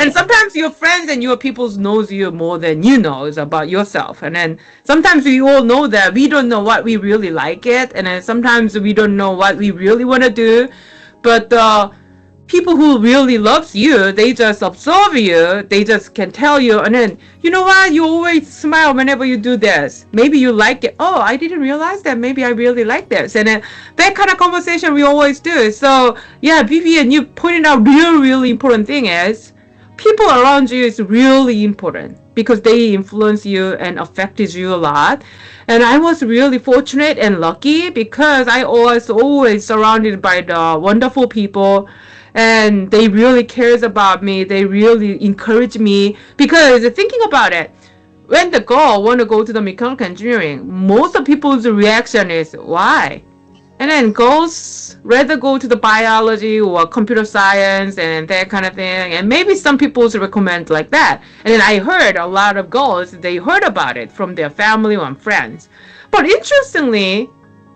then sometimes your friends and your people knows you more than you knows about yourself. And then sometimes we all know that we don't know what we really like it. And then sometimes we don't know what we really want to do. But people who really loves you, they just observe you, they just can tell you, and then you know what, you always smile whenever you do this. Maybe you like it. Oh, I didn't realize that. Maybe I really like this. And then that kind of conversation we always do. So yeah, Vivian, you pointed out really important thing is people around you is really important because they influence you and affected you a lot. And I was really fortunate and lucky because I was always surrounded by the wonderful people, and they really cares about me. They really encourage me because thinking about it, when the girl want to go to the mechanical engineering, most of people's reaction is why? And then girls rather go to the biology or computer science and that kind of thing. And maybe some people recommend like that. And then I heard a lot of girls, they heard about it from their family or friends. But interestingly,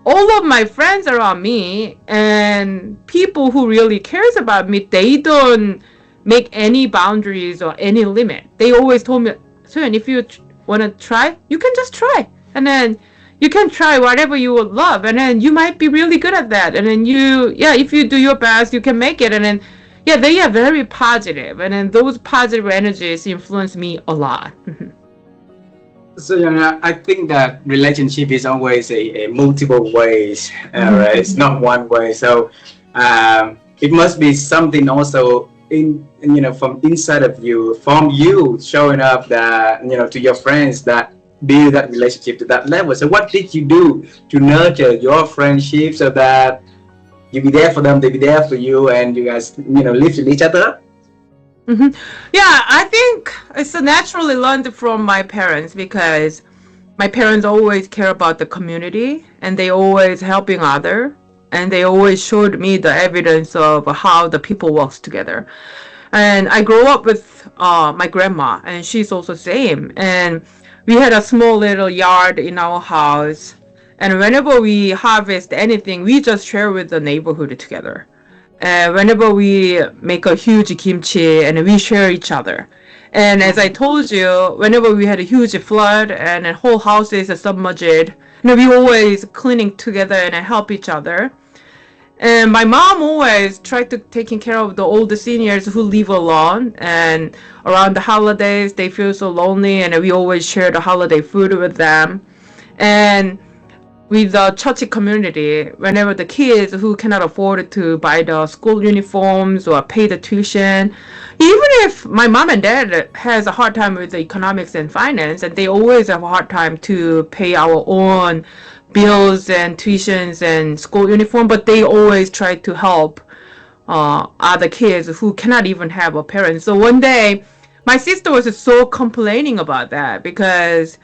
all of my friends around me and people who really cares about me, they don't make any boundaries or any limit. They always told me, Soyeon, if you want to try, you can just try. And then you can try whatever you would love. And then you might be really good at that. And then if you do your best, you can make it. And then, yeah, they are very positive. And then those positive energies influence me a lot. So I think that relationship is always a multiple ways, right? It's not one way. So it must be something also from inside of you, from you showing up that to your friends that build that relationship to that level. So what did you do to nurture your friendship so that you be there for them, they be there for you, and you guys live with each other? Yeah, I think it's naturally learned from my parents because my parents always care about the community and they always helping other, and they always showed me the evidence of how the people works together. And I grew up with my grandma, and she's also same. And we had a small little yard in our house, and whenever we harvest anything, we just share with the neighborhood together. Whenever we make a huge kimchi, and we share each other. And as I told you, whenever we had a huge flood and the whole house is submerged, we always cleaning together and help each other. And my mom always tried to taking care of the older seniors who live alone. And around the holidays, they feel so lonely, and we always share the holiday food with them. And with the church community, whenever the kids who cannot afford to buy the school uniforms or pay the tuition, even if my mom and dad has a hard time with the economics and finance, and they always have a hard time to pay our own bills and tuitions and school uniform, but they always try to help other kids who cannot even have a parent. So one day, my sister was so complaining about that because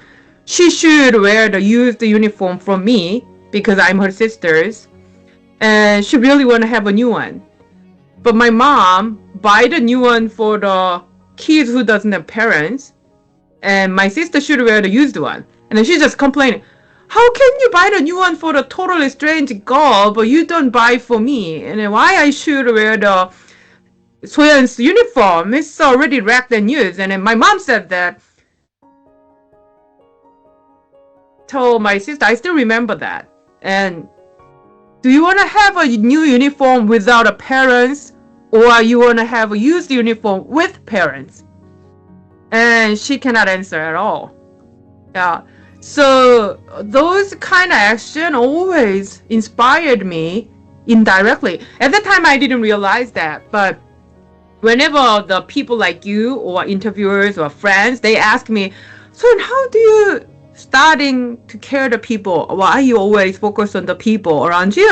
she should wear the used uniform from me because I'm her sister's, and she really want to have a new one. But my mom buy the new one for the kids who doesn't have parents, and my sister should wear the used one. And then she just complaining, how can you buy the new one for the totally strange girl, but you don't buy for me? And then why I should wear the Soyeon's uniform? It's already wrapped and used. And then my mom said that. Told my sister, I still remember that. And do you want to have a new uniform without a parents, or you want to have a used uniform with parents? And she cannot answer at all. Yeah. So those kind of action always inspired me indirectly. At the time, I didn't realize that, but whenever the people like you or interviewers or friends, they ask me, so how do you starting to care the people? Why you always focus on the people around you?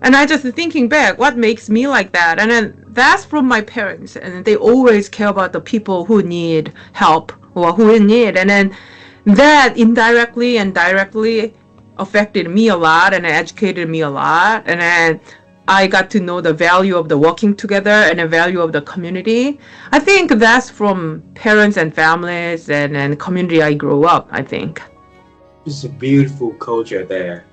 And I just thinking back, what makes me like that? And then that's from my parents, and they always care about the people who need help or who in need. And then that indirectly and directly affected me a lot and educated me a lot. And then I got to know the value of the working together and the value of the community. I think that's from parents and families and community I grew up, I think. It's a beautiful culture there.